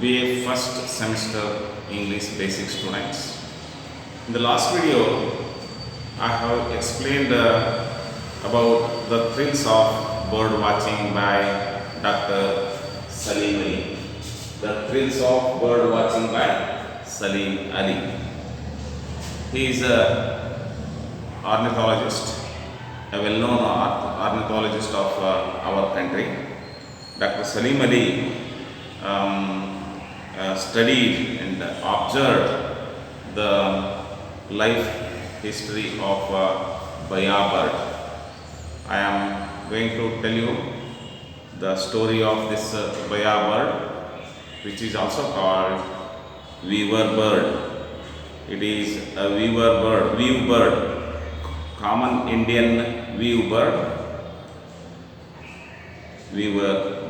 BA first semester English basic students. In the last video, I have explained about the thrills of bird watching by Dr. Salim Ali. The thrills of bird watching by Salim Ali. He is a ornithologist, a well-known ornithologist of our country. Dr. Salim Ali studied and observed the life history of Baya bird. I am going to tell you the story of this Baya bird, which is also called weaver bird. It is a weave bird, common Indian weaver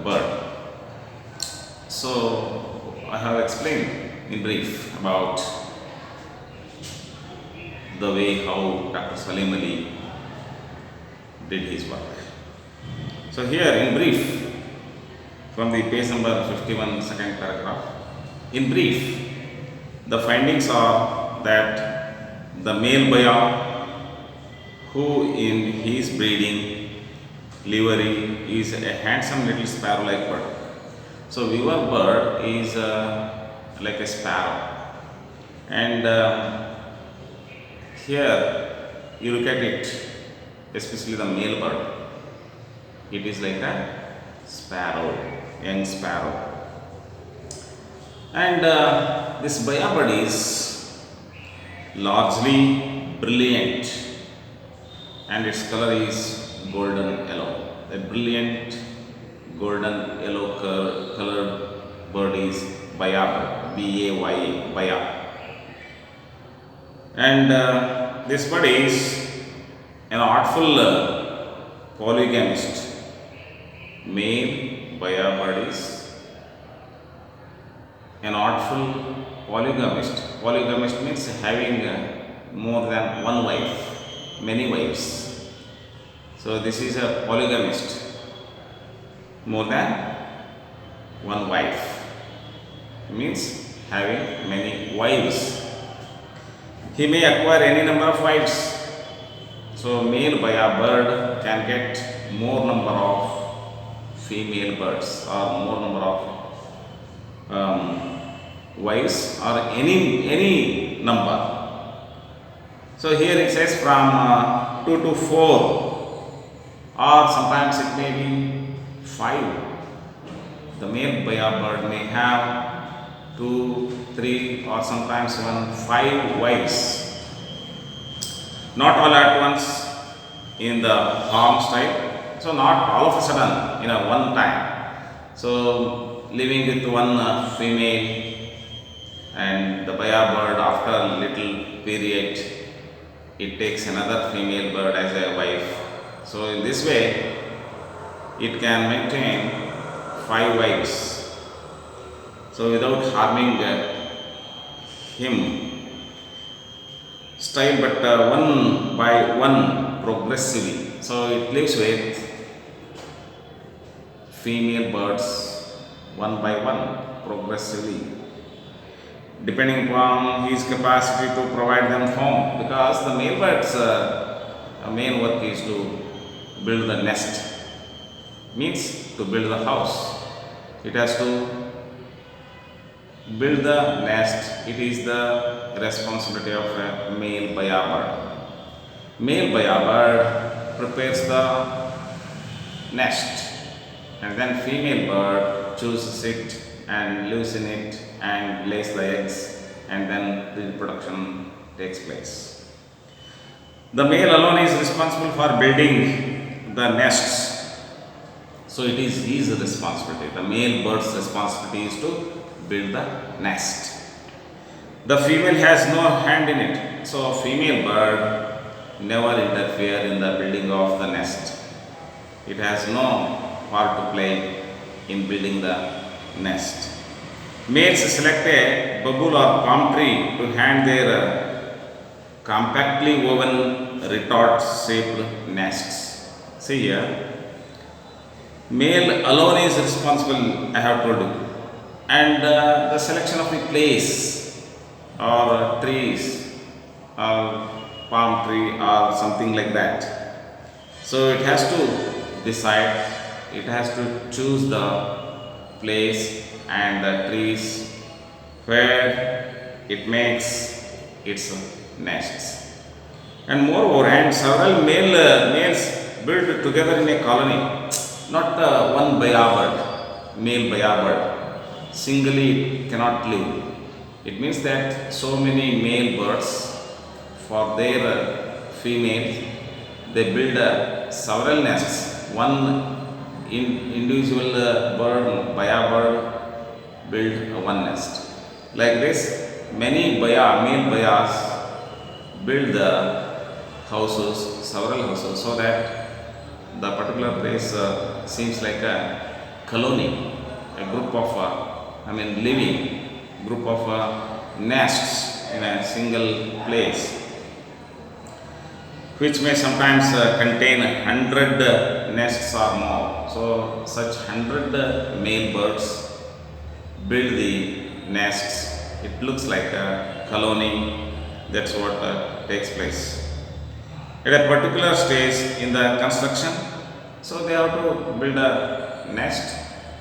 bird. So I have explained in brief about the way how Dr. Salim Ali did his work. So here in brief, from the page number 51, second paragraph, in brief, the findings are that the male Baya, who in his breeding livery is a handsome little sparrow-like bird. So weaver bird is like a sparrow, and here you look at it, especially the male bird. It is like a sparrow, young sparrow, and this Baya bird is largely brilliant, and its color is golden yellow. A brilliant golden yellow colored bird is Baya bird, B-A-Y-A, Baya. And this bird is an artful polygamist. Male Baya bird is an artful polygamist. Polygamist means having more than one wife, many wives. So this is a polygamist, more than one wife, means having many wives. He may acquire any number of wives. So male Baya bird can get more number of female birds or more number of wives or any number. So here it says from 2 to 4, or sometimes it may be 5. The male Baya bird may have 2, 3, or sometimes even 5 wives. Not all at once in the harm style. So not all of a sudden in a one time. So living with one female, and the Baya bird after a little period, it takes another female bird as a wife. So in this way, it can maintain 5 wives. So without harming him style, but one by one progressively. So it lives with female birds one by one progressively, depending upon his capacity to provide them home, because the male birds main work is to build the nest, means to build the house. It has to build the nest. It is the responsibility of a male Baya bird. Male Baya bird prepares the nest, and then female bird chooses it and lives in it and lays the eggs, and then the reproduction takes place. The male alone is responsible for building the nests. So it is his responsibility. The male bird's responsibility is to build the nest. The female has no hand in it. So female bird never interfere in the building of the nest. It has no part to play in building the nest. Males select a bamboo or palm tree to hang their compactly woven retort-shaped nests. See here, male alone is responsible, I have told you. and the selection of the place or trees or palm tree or something like that. So it has to decide, it has to choose the place and the trees where it makes its nests. And moreover, and several males build together in a colony, not one bayabird, male bayabird, singly cannot live. It means that so many male birds, for their females, they build several nests. One individual bird, bayabird, build one nest. Like this, many male bayas build the houses, several houses, so that the particular place seems like a colony, a group of, living group of nests in a single place, which may sometimes contain 100 nests or more. So, such 100 male birds build the nests. It looks like a colony. That's what takes place at a particular stage in the construction. So they have to build a nest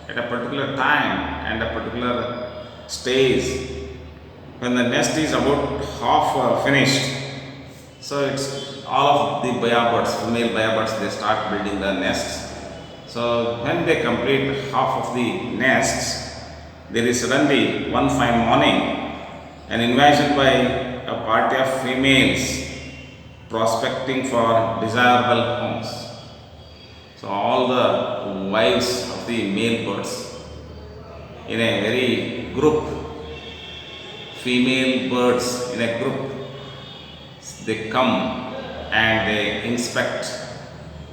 at a particular time and a particular stage. When the nest is about half finished, so it's all of the bayabirds, female bayabirds, they start building the nests. So when they complete half of the nests, there is suddenly one fine morning an invasion by a party of females prospecting for desirable homes. So all the wives of the male birds in a very group, female birds in a group, they come and they inspect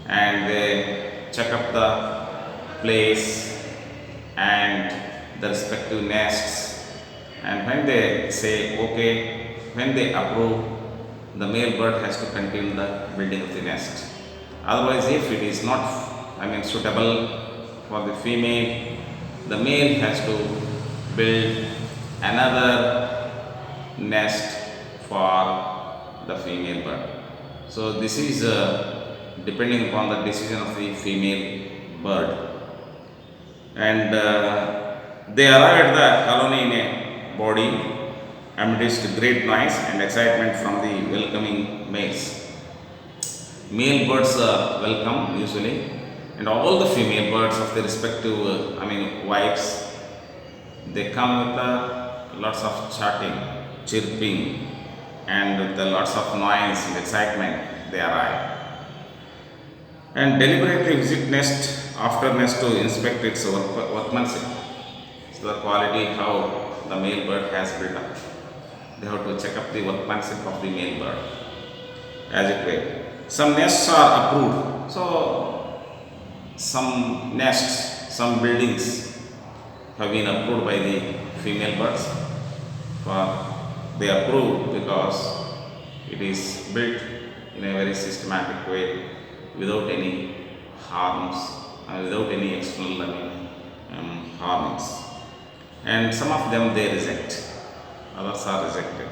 and they check up the place and the respective nests, and when they say okay, when they approve, the male bird has to continue the building of the nest. Otherwise, if it is not suitable for the female, the male has to build another nest for the female bird. So this is depending upon the decision of the female bird. And they arrive at the colony in a body amidst great noise and excitement from the welcoming males. Male birds welcome usually, and all the female birds of the respective wives, they come with lots of chatting, chirping, and with lots of noise and excitement. They arrive and deliberately visit nest after nest to inspect its workmanship. So the quality how the male bird has built up. They have to check up the workmanship of the male bird, as it were. Some nests are approved. So some nests, some buildings have been approved by the female birds. They approve because it is built in a very systematic way, without any harms, without any external harms. And some of them they reject, others are rejected.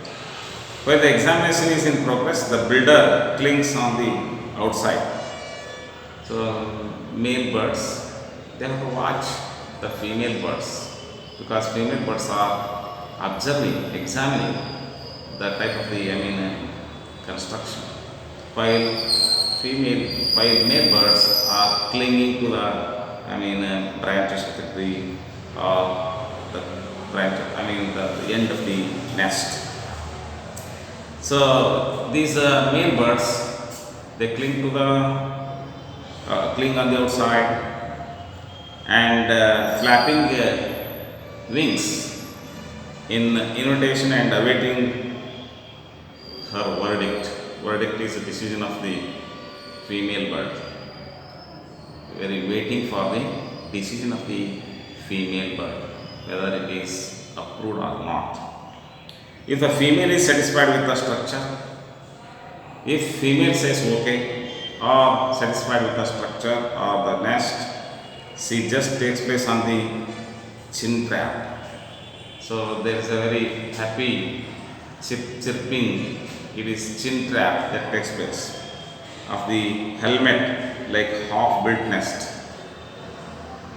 While the examination is in progress, the builder clings on the outside. So male birds, they have to watch the female birds, because female birds are observing, examining the type of the construction, while male birds are clinging to the branches of the tree or the the end of the nest. So these male birds, they cling to cling on the outside and flapping wings in invitation and awaiting her verdict. Verdict is a decision of the female bird. We are waiting for the decision of the female bird, whether it is approved or not. If the female is satisfied with the structure, if female says okay or satisfied with the structure or the nest, she just takes place on the chin trap. So there is a very happy chirping. It is chin trap that takes place of the helmet like half built nest,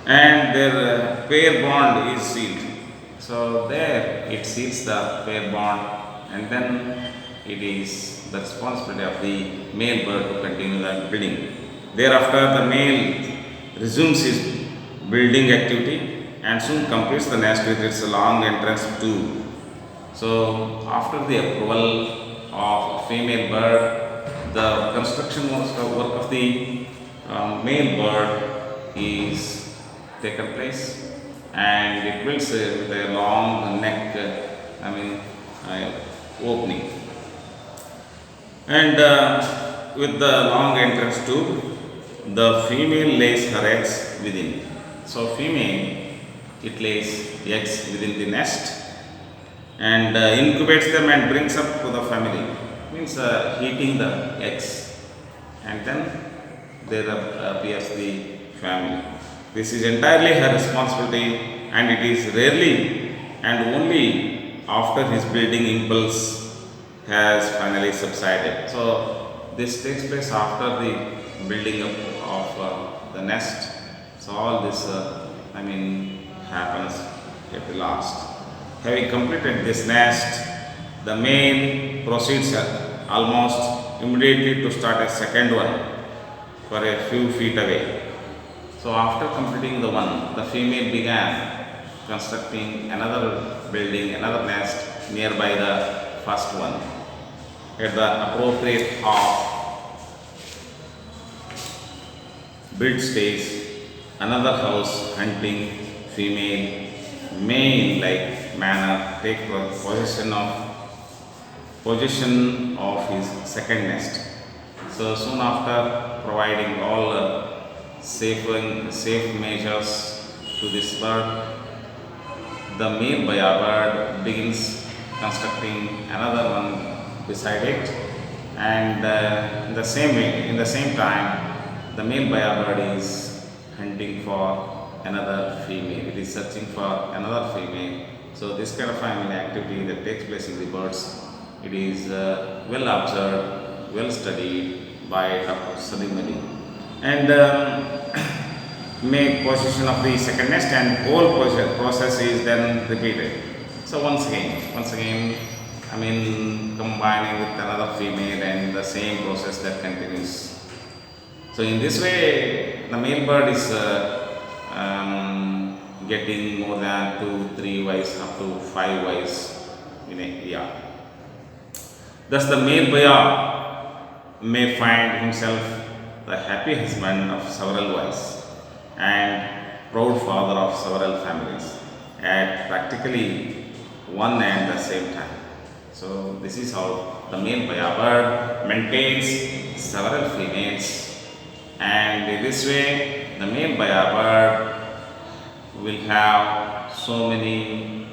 and their pair bond is sealed. So there it seals the pair bond, and then it is the responsibility of the male bird to continue the building. Thereafter, the male resumes his building activity and soon completes the nest with its long entrance tube. So, after the approval of female bird, the construction work of the male bird is taken place, and it builds with a long neck, uh, opening, and with the long entrance tube, the female lays her eggs within. So, female, it lays eggs within the nest and incubates them and brings up to the family, means heating the eggs, and then there appears the family. This is entirely her responsibility, and it is rarely and only after his building impulse has finally subsided. So this takes place after the building up of the nest. So all this happens at the last. Having completed this nest, the male proceeds almost immediately to start a second one for a few feet away. So after completing the one, the female began constructing another building, another nest nearby the first one. At the appropriate half built stage, another house hunting female may in like manner take possession of his second nest. So soon after providing all safe measures to this bird, the male bird begins constructing another one beside it, and in the same time, the male bird is hunting for another female. It is searching for another female. So this kind of family activity that takes place in the birds, it is well observed, well studied by Dr. Salim Ali, and make possession of the second nest, and whole process is then repeated. So once again, combining with another female, and the same process that continues. So in this way, the male bird is getting more than 2, 3 wives, up to 5 wives in a year. Thus, the male boy may find himself the happy husband of several wives and proud father of several families at practically one and the same time. So, this is how the male bird maintains several females, and in this way, the male bird will have so many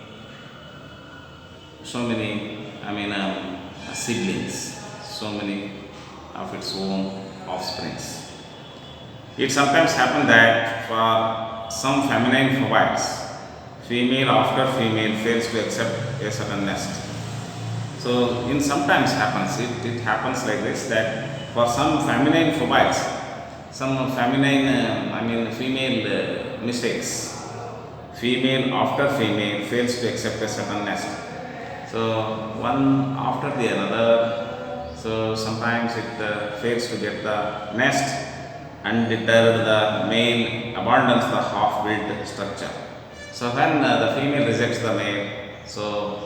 siblings, so many of its own offsprings. It sometimes happens that for some feminine phobites, female after female fails to accept a certain nest. So, in sometimes happens, it happens like this, that for some feminine phobites, some feminine, female mistakes, female after female fails to accept a certain nest. So, one after the another, so sometimes it fails to get the nest, undeterred the male abandons the half-built structure. So, when the female rejects the male, so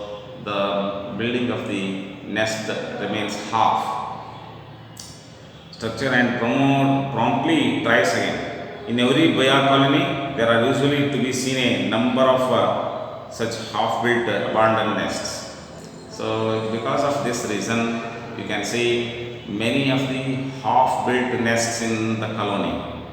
the building of the nest remains half structure, and promptly tries again. In every boya colony, there are usually to be seen a number of such half-built abandoned nests. So, because of this reason, you can see many of the half-built nests in the colony.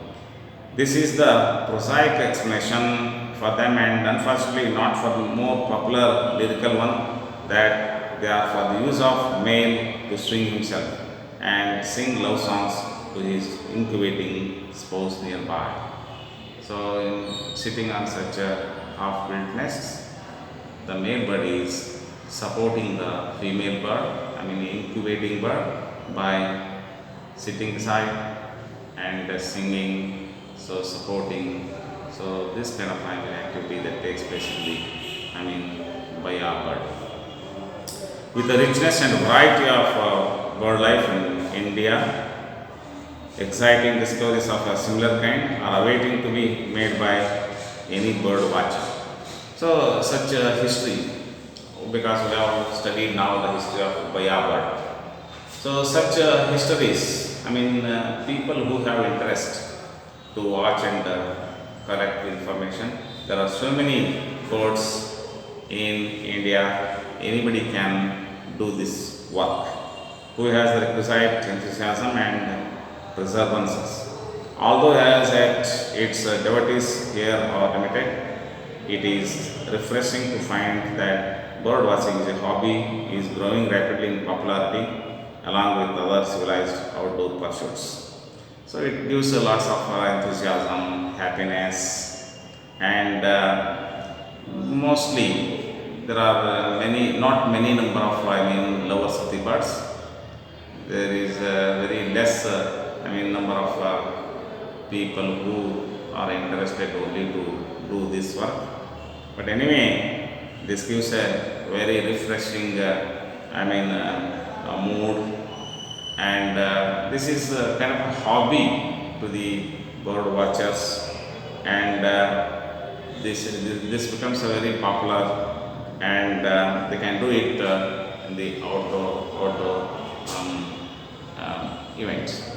This is the prosaic explanation for them, and unfortunately not for the more popular lyrical one, that they are for the use of male to swing himself and sing love songs to his incubating spouse nearby. So, in sitting on such half-built nests. The male bird is supporting the female bird, incubating bird by sitting beside and singing, so supporting. So this kind of activity that takes place in the, by our bird. With the richness and variety of bird life in India, exciting discoveries of a similar kind are awaiting to be made by any bird watcher. So, such a history, because we have studied now the history of Baya bird. So, such histories, people who have interest to watch and collect information. There are so many birds in India, anybody can do this work who has the requisite enthusiasm and perseverances. Although as at its devotees here are limited, it is refreshing to find that bird watching is a hobby is growing rapidly in popularity along with other civilized outdoor pursuits. So it gives a lots of enthusiasm, happiness, and mostly there are not many number of lovers of the birds. There is very less number of people who are interested only to do this work. But anyway, this gives a very refreshing mood, and this is kind of a hobby to the bird watchers, and this becomes a very popular, and they can do it in the outdoor events.